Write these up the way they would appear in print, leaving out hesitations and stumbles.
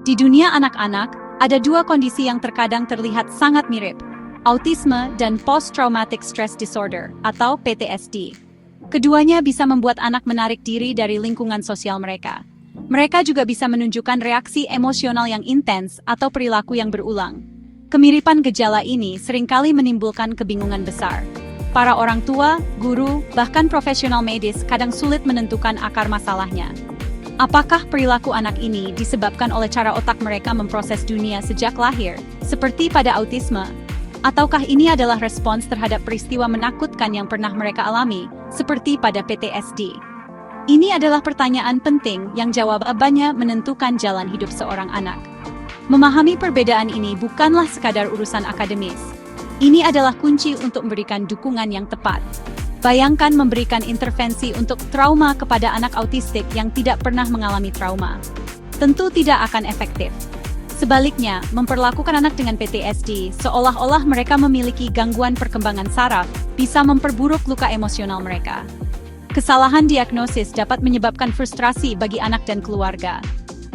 Di dunia anak-anak, ada dua kondisi yang terkadang terlihat sangat mirip, autisme dan post-traumatic stress disorder atau PTSD. Keduanya bisa membuat anak menarik diri dari lingkungan sosial mereka. Mereka juga bisa menunjukkan reaksi emosional yang intens atau perilaku yang berulang. Kemiripan gejala ini seringkali menimbulkan kebingungan besar. Para orang tua, guru, bahkan profesional medis kadang sulit menentukan akar masalahnya. Apakah perilaku anak ini disebabkan oleh cara otak mereka memproses dunia sejak lahir, seperti pada autisme? Ataukah ini adalah respons terhadap peristiwa menakutkan yang pernah mereka alami, seperti pada PTSD? Ini adalah pertanyaan penting yang jawabannya menentukan jalan hidup seorang anak. Memahami perbedaan ini bukanlah sekadar urusan akademis. Ini adalah kunci untuk memberikan dukungan yang tepat. Bayangkan memberikan intervensi untuk trauma kepada anak autistik yang tidak pernah mengalami trauma. Tentu tidak akan efektif. Sebaliknya, memperlakukan anak dengan PTSD seolah-olah mereka memiliki gangguan perkembangan saraf bisa memperburuk luka emosional mereka. Kesalahan diagnosis dapat menyebabkan frustrasi bagi anak dan keluarga.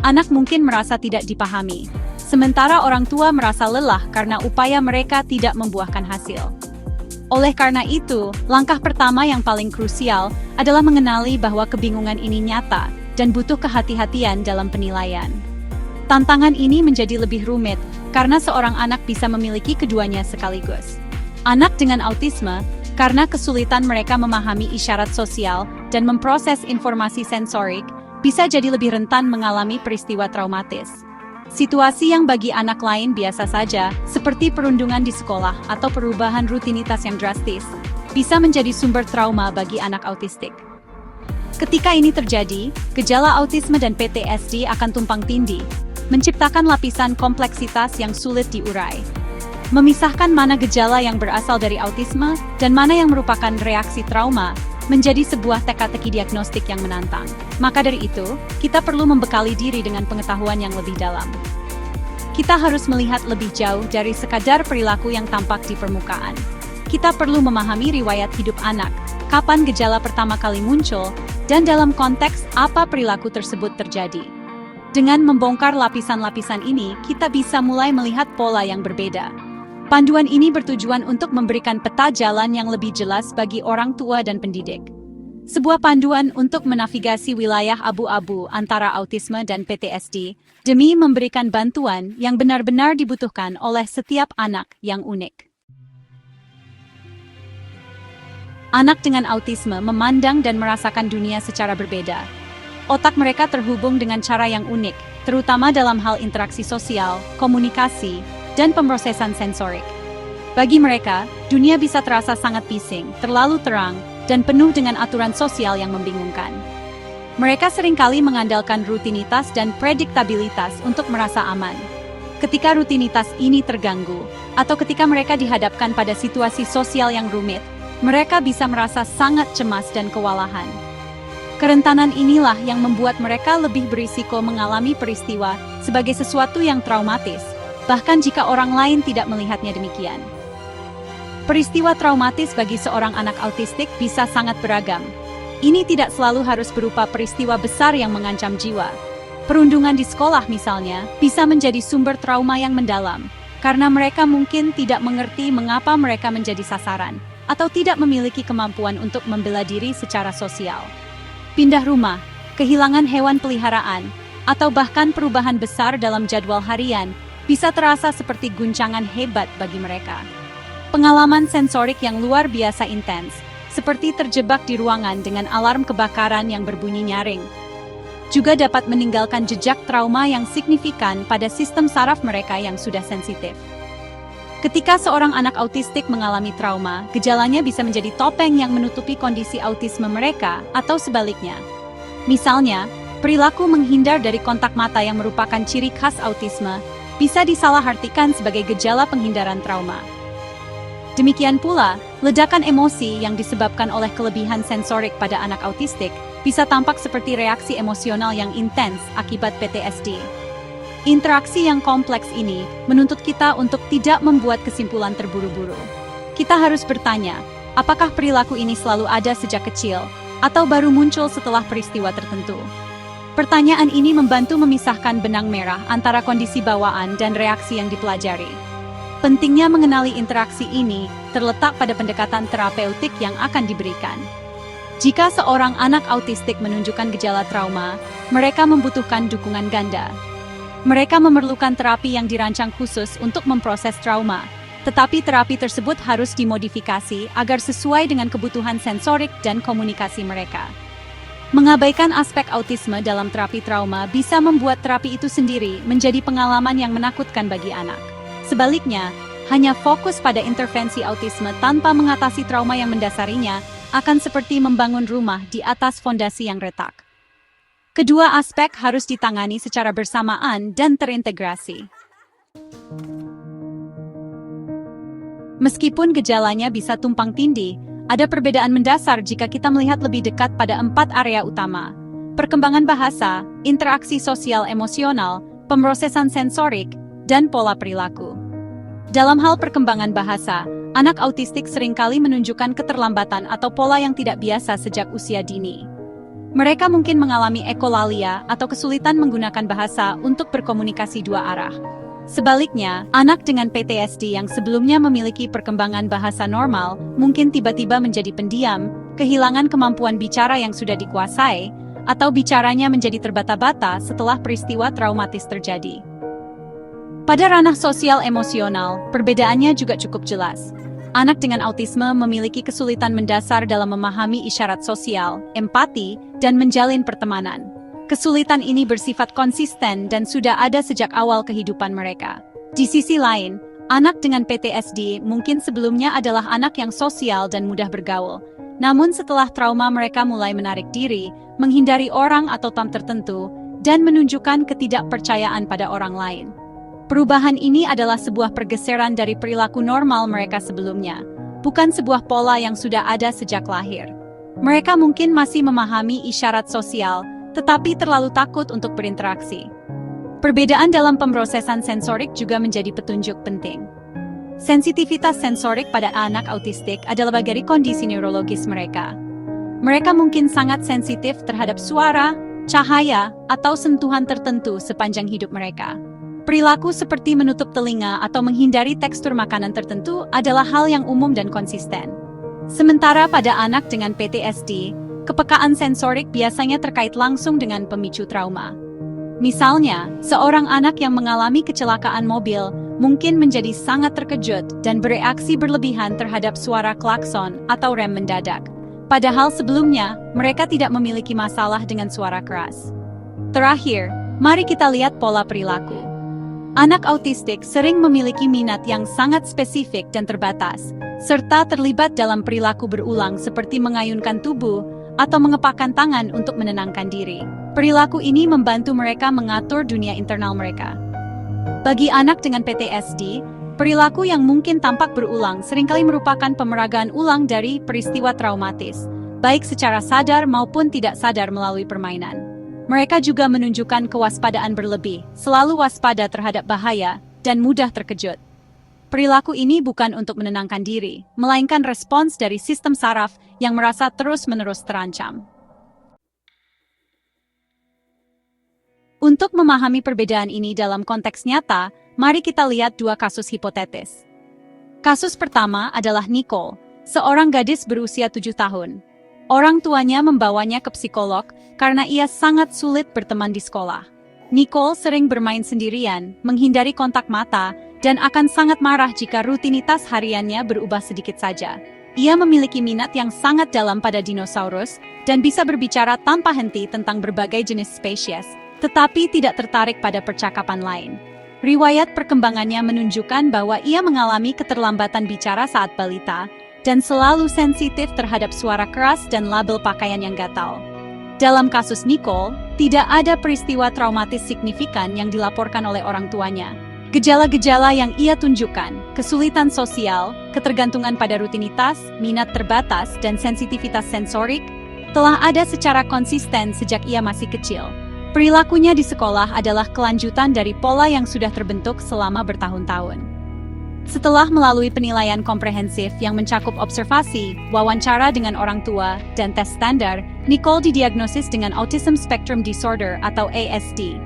Anak mungkin merasa tidak dipahami, sementara orang tua merasa lelah karena upaya mereka tidak membuahkan hasil. Oleh karena itu, langkah pertama yang paling krusial adalah mengenali bahwa kebingungan ini nyata dan butuh kehati-hatian dalam penilaian. Tantangan ini menjadi lebih rumit karena seorang anak bisa memiliki keduanya sekaligus. Anak dengan autisme, karena kesulitan mereka memahami isyarat sosial dan memproses informasi sensorik, bisa jadi lebih rentan mengalami peristiwa traumatis. Situasi yang bagi anak lain biasa saja, seperti perundungan di sekolah atau perubahan rutinitas yang drastis, bisa menjadi sumber trauma bagi anak autistik. Ketika ini terjadi, gejala autisme dan PTSD akan tumpang tindih, menciptakan lapisan kompleksitas yang sulit diurai. Memisahkan mana gejala yang berasal dari autisme dan mana yang merupakan reaksi trauma, menjadi sebuah teka-teki diagnostik yang menantang. Maka dari itu, kita perlu membekali diri dengan pengetahuan yang lebih dalam. Kita harus melihat lebih jauh dari sekadar perilaku yang tampak di permukaan. Kita perlu memahami riwayat hidup anak, kapan gejala pertama kali muncul, dan dalam konteks apa perilaku tersebut terjadi. Dengan membongkar lapisan-lapisan ini, kita bisa mulai melihat pola yang berbeda. Panduan ini bertujuan untuk memberikan peta jalan yang lebih jelas bagi orang tua dan pendidik. Sebuah panduan untuk menavigasi wilayah abu-abu antara autisme dan PTSD demi memberikan bantuan yang benar-benar dibutuhkan oleh setiap anak yang unik. Anak dengan autisme memandang dan merasakan dunia secara berbeda. Otak mereka terhubung dengan cara yang unik, terutama dalam hal interaksi sosial, komunikasi, dan pemrosesan sensorik. Bagi mereka, dunia bisa terasa sangat bising, terlalu terang, dan penuh dengan aturan sosial yang membingungkan. Mereka seringkali mengandalkan rutinitas dan prediktabilitas untuk merasa aman. Ketika rutinitas ini terganggu, atau ketika mereka dihadapkan pada situasi sosial yang rumit, mereka bisa merasa sangat cemas dan kewalahan. Kerentanan inilah yang membuat mereka lebih berisiko mengalami peristiwa sebagai sesuatu yang traumatis, bahkan jika orang lain tidak melihatnya demikian. Peristiwa traumatis bagi seorang anak autistik bisa sangat beragam. Ini tidak selalu harus berupa peristiwa besar yang mengancam jiwa. Perundungan di sekolah misalnya, bisa menjadi sumber trauma yang mendalam, karena mereka mungkin tidak mengerti mengapa mereka menjadi sasaran, atau tidak memiliki kemampuan untuk membela diri secara sosial. Pindah rumah, kehilangan hewan peliharaan, atau bahkan perubahan besar dalam jadwal harian, bisa terasa seperti guncangan hebat bagi mereka. Pengalaman sensorik yang luar biasa intens, seperti terjebak di ruangan dengan alarm kebakaran yang berbunyi nyaring, juga dapat meninggalkan jejak trauma yang signifikan pada sistem saraf mereka yang sudah sensitif. Ketika seorang anak autistik mengalami trauma, gejalanya bisa menjadi topeng yang menutupi kondisi autisme mereka, atau sebaliknya. Misalnya, perilaku menghindar dari kontak mata yang merupakan ciri khas autisme, bisa disalahartikan sebagai gejala penghindaran trauma. Demikian pula, ledakan emosi yang disebabkan oleh kelebihan sensorik pada anak autistik bisa tampak seperti reaksi emosional yang intens akibat PTSD. Interaksi yang kompleks ini menuntut kita untuk tidak membuat kesimpulan terburu-buru. Kita harus bertanya, apakah perilaku ini selalu ada sejak kecil, atau baru muncul setelah peristiwa tertentu? Pertanyaan ini membantu memisahkan benang merah antara kondisi bawaan dan reaksi yang dipelajari. Pentingnya mengenali interaksi ini terletak pada pendekatan terapeutik yang akan diberikan. Jika seorang anak autistik menunjukkan gejala trauma, mereka membutuhkan dukungan ganda. Mereka memerlukan terapi yang dirancang khusus untuk memproses trauma, tetapi terapi tersebut harus dimodifikasi agar sesuai dengan kebutuhan sensorik dan komunikasi mereka. Mengabaikan aspek autisme dalam terapi trauma bisa membuat terapi itu sendiri menjadi pengalaman yang menakutkan bagi anak. Sebaliknya, hanya fokus pada intervensi autisme tanpa mengatasi trauma yang mendasarinya akan seperti membangun rumah di atas fondasi yang retak. Kedua aspek harus ditangani secara bersamaan dan terintegrasi. Meskipun gejalanya bisa tumpang tindih, ada perbedaan mendasar jika kita melihat lebih dekat pada 4 area utama: perkembangan bahasa, interaksi sosial emosional, pemrosesan sensorik, dan pola perilaku. Dalam hal perkembangan bahasa, anak autistik seringkali menunjukkan keterlambatan atau pola yang tidak biasa sejak usia dini. Mereka mungkin mengalami ekolalia atau kesulitan menggunakan bahasa untuk berkomunikasi dua arah. Sebaliknya, anak dengan PTSD yang sebelumnya memiliki perkembangan bahasa normal mungkin tiba-tiba menjadi pendiam, kehilangan kemampuan bicara yang sudah dikuasai, atau bicaranya menjadi terbata-bata setelah peristiwa traumatis terjadi. Pada ranah sosial emosional, perbedaannya juga cukup jelas. Anak dengan autisme memiliki kesulitan mendasar dalam memahami isyarat sosial, empati, dan menjalin pertemanan. Kesulitan ini bersifat konsisten dan sudah ada sejak awal kehidupan mereka. Di sisi lain, anak dengan PTSD mungkin sebelumnya adalah anak yang sosial dan mudah bergaul. Namun setelah trauma mereka mulai menarik diri, menghindari orang atau tamu tertentu, dan menunjukkan ketidakpercayaan pada orang lain. Perubahan ini adalah sebuah pergeseran dari perilaku normal mereka sebelumnya, bukan sebuah pola yang sudah ada sejak lahir. Mereka mungkin masih memahami isyarat sosial, tetapi terlalu takut untuk berinteraksi. Perbedaan dalam pemrosesan sensorik juga menjadi petunjuk penting. Sensitivitas sensorik pada anak autistik adalah bagian dari kondisi neurologis mereka. Mereka mungkin sangat sensitif terhadap suara, cahaya, atau sentuhan tertentu sepanjang hidup mereka. Perilaku seperti menutup telinga atau menghindari tekstur makanan tertentu adalah hal yang umum dan konsisten. Sementara pada anak dengan PTSD, kepekaan sensorik biasanya terkait langsung dengan pemicu trauma. Misalnya, seorang anak yang mengalami kecelakaan mobil mungkin menjadi sangat terkejut dan bereaksi berlebihan terhadap suara klakson atau rem mendadak. Padahal sebelumnya, mereka tidak memiliki masalah dengan suara keras. Terakhir, mari kita lihat pola perilaku. Anak autistik sering memiliki minat yang sangat spesifik dan terbatas, serta terlibat dalam perilaku berulang seperti mengayunkan tubuh atau mengepakkan tangan untuk menenangkan diri. Perilaku ini membantu mereka mengatur dunia internal mereka. Bagi anak dengan PTSD, perilaku yang mungkin tampak berulang seringkali merupakan pemeragaan ulang dari peristiwa traumatis, baik secara sadar maupun tidak sadar melalui permainan. Mereka juga menunjukkan kewaspadaan berlebih, selalu waspada terhadap bahaya, dan mudah terkejut. Perilaku ini bukan untuk menenangkan diri, melainkan respons dari sistem saraf yang merasa terus-menerus terancam. Untuk memahami perbedaan ini dalam konteks nyata, mari kita lihat 2 kasus hipotetis. Kasus pertama adalah Nicole, seorang gadis berusia 7 tahun. Orang tuanya membawanya ke psikolog karena ia sangat sulit berteman di sekolah. Nicole sering bermain sendirian, menghindari kontak mata, dan akan sangat marah jika rutinitas hariannya berubah sedikit saja. Ia memiliki minat yang sangat dalam pada dinosaurus dan bisa berbicara tanpa henti tentang berbagai jenis spesies, tetapi tidak tertarik pada percakapan lain. Riwayat perkembangannya menunjukkan bahwa ia mengalami keterlambatan bicara saat balita, dan selalu sensitif terhadap suara keras dan label pakaian yang gatal. Dalam kasus Nicole, tidak ada peristiwa traumatis signifikan yang dilaporkan oleh orang tuanya. Gejala-gejala yang ia tunjukkan, kesulitan sosial, ketergantungan pada rutinitas, minat terbatas, dan sensitivitas sensorik, telah ada secara konsisten sejak ia masih kecil. Perilakunya di sekolah adalah kelanjutan dari pola yang sudah terbentuk selama bertahun-tahun. Setelah melalui penilaian komprehensif yang mencakup observasi, wawancara dengan orang tua, dan tes standar, Nicole didiagnosis dengan Autism Spectrum Disorder atau ASD.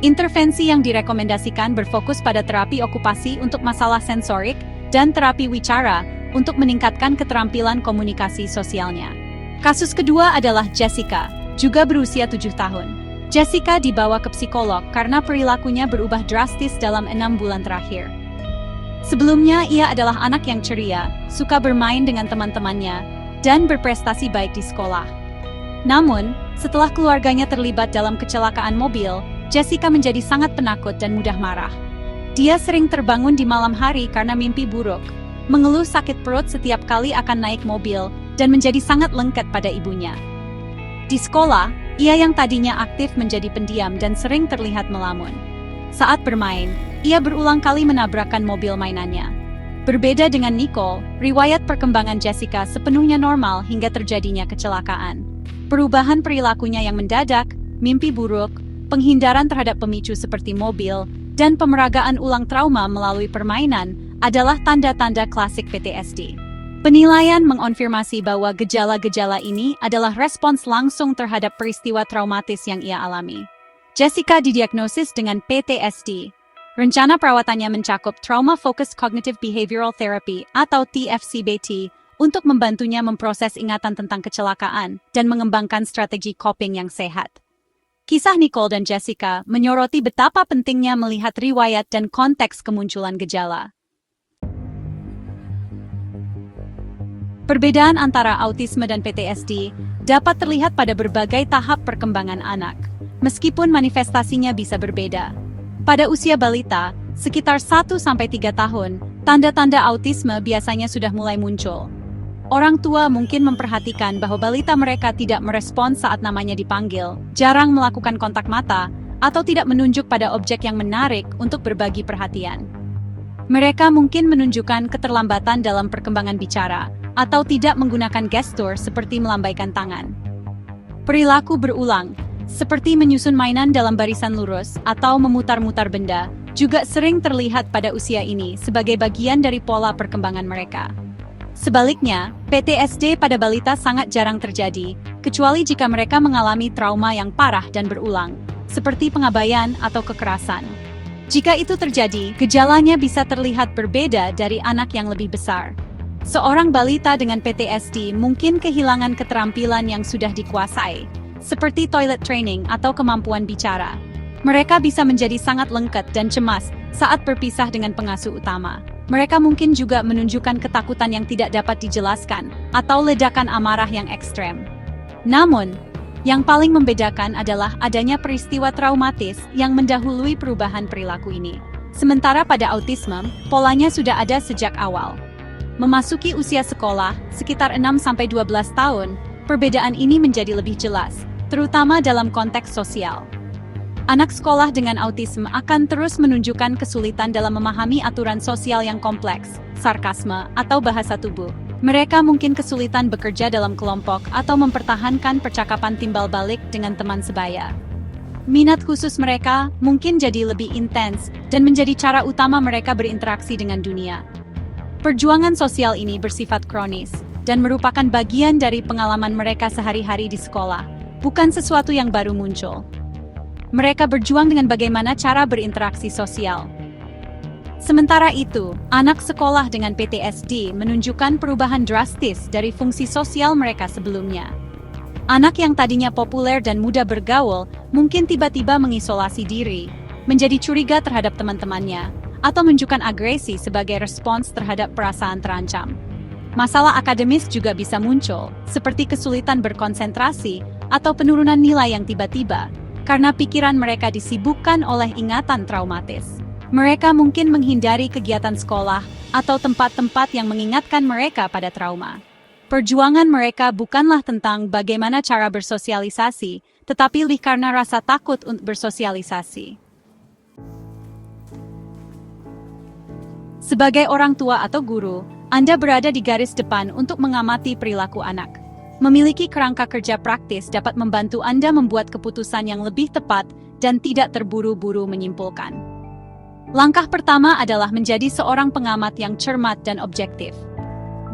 Intervensi yang direkomendasikan berfokus pada terapi okupasi untuk masalah sensorik dan terapi wicara untuk meningkatkan keterampilan komunikasi sosialnya. Kasus kedua adalah Jessica, juga berusia 7 tahun. Jessica dibawa ke psikolog karena perilakunya berubah drastis dalam 6 bulan terakhir. Sebelumnya, ia adalah anak yang ceria, suka bermain dengan teman-temannya, dan berprestasi baik di sekolah. Namun, setelah keluarganya terlibat dalam kecelakaan mobil, Jessica menjadi sangat penakut dan mudah marah. Dia sering terbangun di malam hari karena mimpi buruk, mengeluh sakit perut setiap kali akan naik mobil, dan menjadi sangat lengket pada ibunya. Di sekolah, ia yang tadinya aktif menjadi pendiam dan sering terlihat melamun. Saat bermain, ia berulang kali menabrakkan mobil mainannya. Berbeda dengan Nicole, riwayat perkembangan Jessica sepenuhnya normal hingga terjadinya kecelakaan. Perubahan perilakunya yang mendadak, mimpi buruk, penghindaran terhadap pemicu seperti mobil, dan pemeragaan ulang trauma melalui permainan adalah tanda-tanda klasik PTSD. Penilaian mengonfirmasi bahwa gejala-gejala ini adalah respons langsung terhadap peristiwa traumatis yang ia alami. Jessica didiagnosis dengan PTSD. Rencana perawatannya mencakup Trauma Focused Cognitive Behavioral Therapy atau TFCBT untuk membantunya memproses ingatan tentang kecelakaan dan mengembangkan strategi coping yang sehat. Kisah Nicole dan Jessica menyoroti betapa pentingnya melihat riwayat dan konteks kemunculan gejala. Perbedaan antara autisme dan PTSD dapat terlihat pada berbagai tahap perkembangan anak, meskipun manifestasinya bisa berbeda. Pada usia balita, sekitar 1-3 tahun, tanda-tanda autisme biasanya sudah mulai muncul. Orang tua mungkin memperhatikan bahwa balita mereka tidak merespons saat namanya dipanggil, jarang melakukan kontak mata, atau tidak menunjuk pada objek yang menarik untuk berbagi perhatian. Mereka mungkin menunjukkan keterlambatan dalam perkembangan bicara, atau tidak menggunakan gestur seperti melambaikan tangan. Perilaku berulang, seperti menyusun mainan dalam barisan lurus atau memutar-mutar benda, juga sering terlihat pada usia ini sebagai bagian dari pola perkembangan mereka. Sebaliknya, PTSD pada balita sangat jarang terjadi, kecuali jika mereka mengalami trauma yang parah dan berulang, seperti pengabaian atau kekerasan. Jika itu terjadi, gejalanya bisa terlihat berbeda dari anak yang lebih besar. Seorang balita dengan PTSD mungkin kehilangan keterampilan yang sudah dikuasai, seperti toilet training atau kemampuan bicara. Mereka bisa menjadi sangat lengket dan cemas saat berpisah dengan pengasuh utama. Mereka mungkin juga menunjukkan ketakutan yang tidak dapat dijelaskan atau ledakan amarah yang ekstrem. Namun, yang paling membedakan adalah adanya peristiwa traumatis yang mendahului perubahan perilaku ini. Sementara pada autisme, polanya sudah ada sejak awal. Memasuki usia sekolah, sekitar 6-12 tahun, perbedaan ini menjadi lebih jelas, terutama dalam konteks sosial. Anak sekolah dengan autisme akan terus menunjukkan kesulitan dalam memahami aturan sosial yang kompleks, sarkasme, atau bahasa tubuh. Mereka mungkin kesulitan bekerja dalam kelompok atau mempertahankan percakapan timbal balik dengan teman sebaya. Minat khusus mereka mungkin jadi lebih intens dan menjadi cara utama mereka berinteraksi dengan dunia. Perjuangan sosial ini bersifat kronis dan merupakan bagian dari pengalaman mereka sehari-hari di sekolah, bukan sesuatu yang baru muncul. Mereka berjuang dengan bagaimana cara berinteraksi sosial. Sementara itu, anak sekolah dengan PTSD menunjukkan perubahan drastis dari fungsi sosial mereka sebelumnya. Anak yang tadinya populer dan mudah bergaul mungkin tiba-tiba mengisolasi diri, menjadi curiga terhadap teman-temannya, atau menunjukkan agresi sebagai respons terhadap perasaan terancam. Masalah akademis juga bisa muncul, seperti kesulitan berkonsentrasi atau penurunan nilai yang tiba-tiba, karena pikiran mereka disibukkan oleh ingatan traumatis. Mereka mungkin menghindari kegiatan sekolah atau tempat-tempat yang mengingatkan mereka pada trauma. Perjuangan mereka bukanlah tentang bagaimana cara bersosialisasi, tetapi lebih karena rasa takut untuk bersosialisasi. Sebagai orang tua atau guru, Anda berada di garis depan untuk mengamati perilaku anak. Memiliki kerangka kerja praktis dapat membantu Anda membuat keputusan yang lebih tepat dan tidak terburu-buru menyimpulkan. Langkah pertama adalah menjadi seorang pengamat yang cermat dan objektif.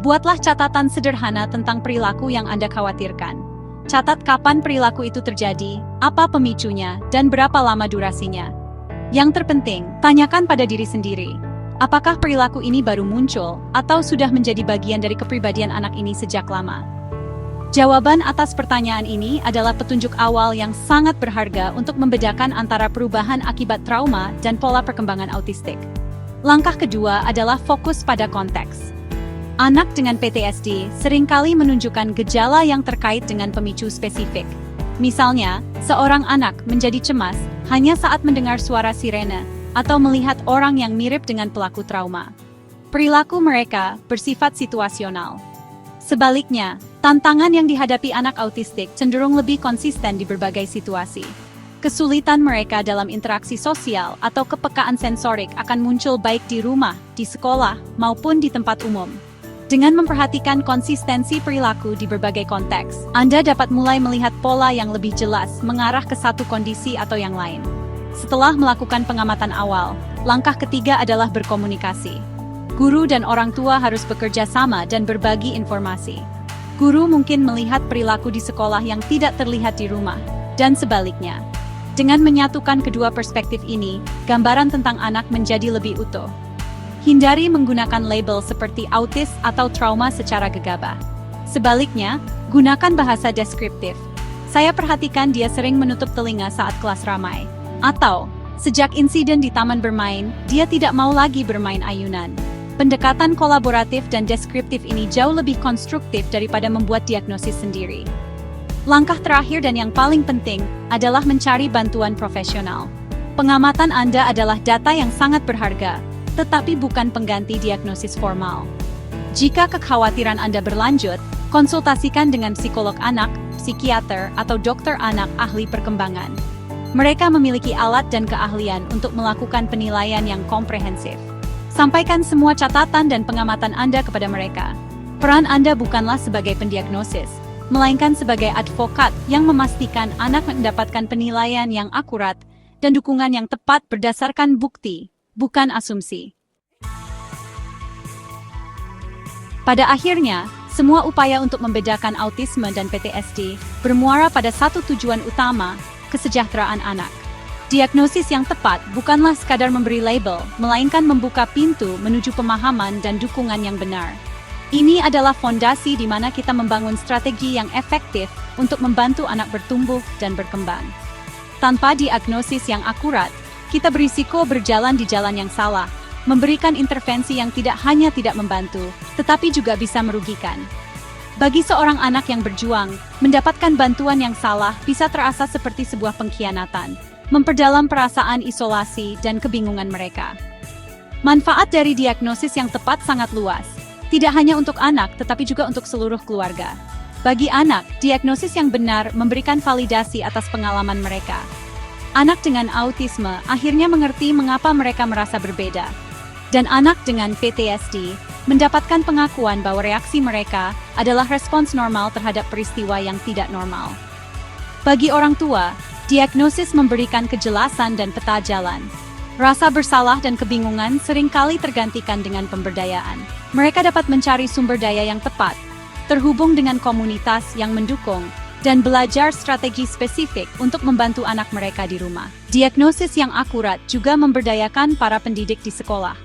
Buatlah catatan sederhana tentang perilaku yang Anda khawatirkan. Catat kapan perilaku itu terjadi, apa pemicunya, dan berapa lama durasinya. Yang terpenting, tanyakan pada diri sendiri, apakah perilaku ini baru muncul, atau sudah menjadi bagian dari kepribadian anak ini sejak lama? Jawaban atas pertanyaan ini adalah petunjuk awal yang sangat berharga untuk membedakan antara perubahan akibat trauma dan pola perkembangan autistik. Langkah kedua adalah fokus pada konteks. Anak dengan PTSD seringkali menunjukkan gejala yang terkait dengan pemicu spesifik. Misalnya, seorang anak menjadi cemas hanya saat mendengar suara sirene atau melihat orang yang mirip dengan pelaku trauma. Perilaku mereka bersifat situasional. Sebaliknya, tantangan yang dihadapi anak autistik cenderung lebih konsisten di berbagai situasi. Kesulitan mereka dalam interaksi sosial atau kepekaan sensorik akan muncul baik di rumah, di sekolah, maupun di tempat umum. Dengan memperhatikan konsistensi perilaku di berbagai konteks, Anda dapat mulai melihat pola yang lebih jelas mengarah ke satu kondisi atau yang lain. Setelah melakukan pengamatan awal, langkah ketiga adalah berkomunikasi. Guru dan orang tua harus bekerja sama dan berbagi informasi. Guru mungkin melihat perilaku di sekolah yang tidak terlihat di rumah, dan sebaliknya. Dengan menyatukan kedua perspektif ini, gambaran tentang anak menjadi lebih utuh. Hindari menggunakan label seperti autis atau trauma secara gegabah. Sebaliknya, gunakan bahasa deskriptif. Saya perhatikan dia sering menutup telinga saat kelas ramai. Atau, sejak insiden di taman bermain, dia tidak mau lagi bermain ayunan. Pendekatan kolaboratif dan deskriptif ini jauh lebih konstruktif daripada membuat diagnosis sendiri. Langkah terakhir dan yang paling penting adalah mencari bantuan profesional. Pengamatan Anda adalah data yang sangat berharga, tetapi bukan pengganti diagnosis formal. Jika kekhawatiran Anda berlanjut, konsultasikan dengan psikolog anak, psikiater, atau dokter anak ahli perkembangan. Mereka memiliki alat dan keahlian untuk melakukan penilaian yang komprehensif. Sampaikan semua catatan dan pengamatan Anda kepada mereka. Peran Anda bukanlah sebagai pendiagnosis, melainkan sebagai advokat yang memastikan anak mendapatkan penilaian yang akurat dan dukungan yang tepat berdasarkan bukti, bukan asumsi. Pada akhirnya, semua upaya untuk membedakan autisme dan PTSD bermuara pada satu tujuan utama, kesejahteraan anak. Diagnosis yang tepat bukanlah sekadar memberi label, melainkan membuka pintu menuju pemahaman dan dukungan yang benar. Ini adalah fondasi di mana kita membangun strategi yang efektif untuk membantu anak bertumbuh dan berkembang. Tanpa diagnosis yang akurat, kita berisiko berjalan di jalan yang salah, memberikan intervensi yang tidak hanya tidak membantu, tetapi juga bisa merugikan. Bagi seorang anak yang berjuang, mendapatkan bantuan yang salah bisa terasa seperti sebuah pengkhianatan, memperdalam perasaan isolasi dan kebingungan mereka. Manfaat dari diagnosis yang tepat sangat luas, tidak hanya untuk anak tetapi juga untuk seluruh keluarga. Bagi anak, diagnosis yang benar memberikan validasi atas pengalaman mereka. Anak dengan autisme akhirnya mengerti mengapa mereka merasa berbeda. Dan anak dengan PTSD mendapatkan pengakuan bahwa reaksi mereka adalah respons normal terhadap peristiwa yang tidak normal. Bagi orang tua, diagnosis memberikan kejelasan dan peta jalan. Rasa bersalah dan kebingungan seringkali tergantikan dengan pemberdayaan. Mereka dapat mencari sumber daya yang tepat, terhubung dengan komunitas yang mendukung, dan belajar strategi spesifik untuk membantu anak mereka di rumah. Diagnosis yang akurat juga memberdayakan para pendidik di sekolah.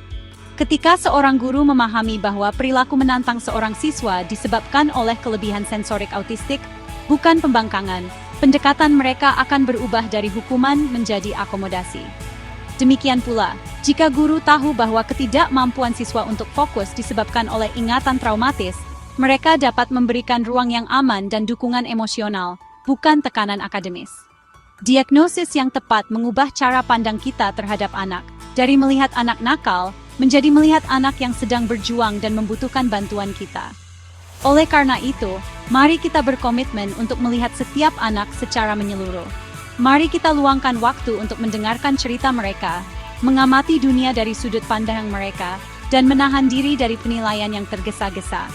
Ketika seorang guru memahami bahwa perilaku menantang seorang siswa disebabkan oleh kelebihan sensorik autistik, bukan pembangkangan, pendekatan mereka akan berubah dari hukuman menjadi akomodasi. Demikian pula, jika guru tahu bahwa ketidakmampuan siswa untuk fokus disebabkan oleh ingatan traumatis, mereka dapat memberikan ruang yang aman dan dukungan emosional, bukan tekanan akademis. Diagnosis yang tepat mengubah cara pandang kita terhadap anak, dari melihat anak nakal, menjadi melihat anak yang sedang berjuang dan membutuhkan bantuan kita. Oleh karena itu, mari kita berkomitmen untuk melihat setiap anak secara menyeluruh. Mari kita luangkan waktu untuk mendengarkan cerita mereka, mengamati dunia dari sudut pandang mereka, dan menahan diri dari penilaian yang tergesa-gesa.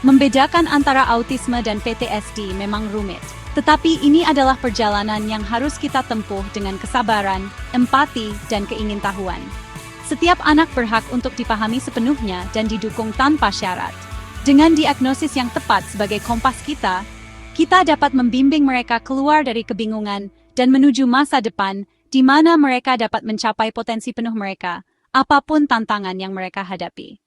Membedakan antara autisme dan PTSD memang rumit, tetapi ini adalah perjalanan yang harus kita tempuh dengan kesabaran, empati, dan keingintahuan. Setiap anak berhak untuk dipahami sepenuhnya dan didukung tanpa syarat. Dengan diagnosis yang tepat sebagai kompas kita dapat membimbing mereka keluar dari kebingungan dan menuju masa depan di mana mereka dapat mencapai potensi penuh mereka, apapun tantangan yang mereka hadapi.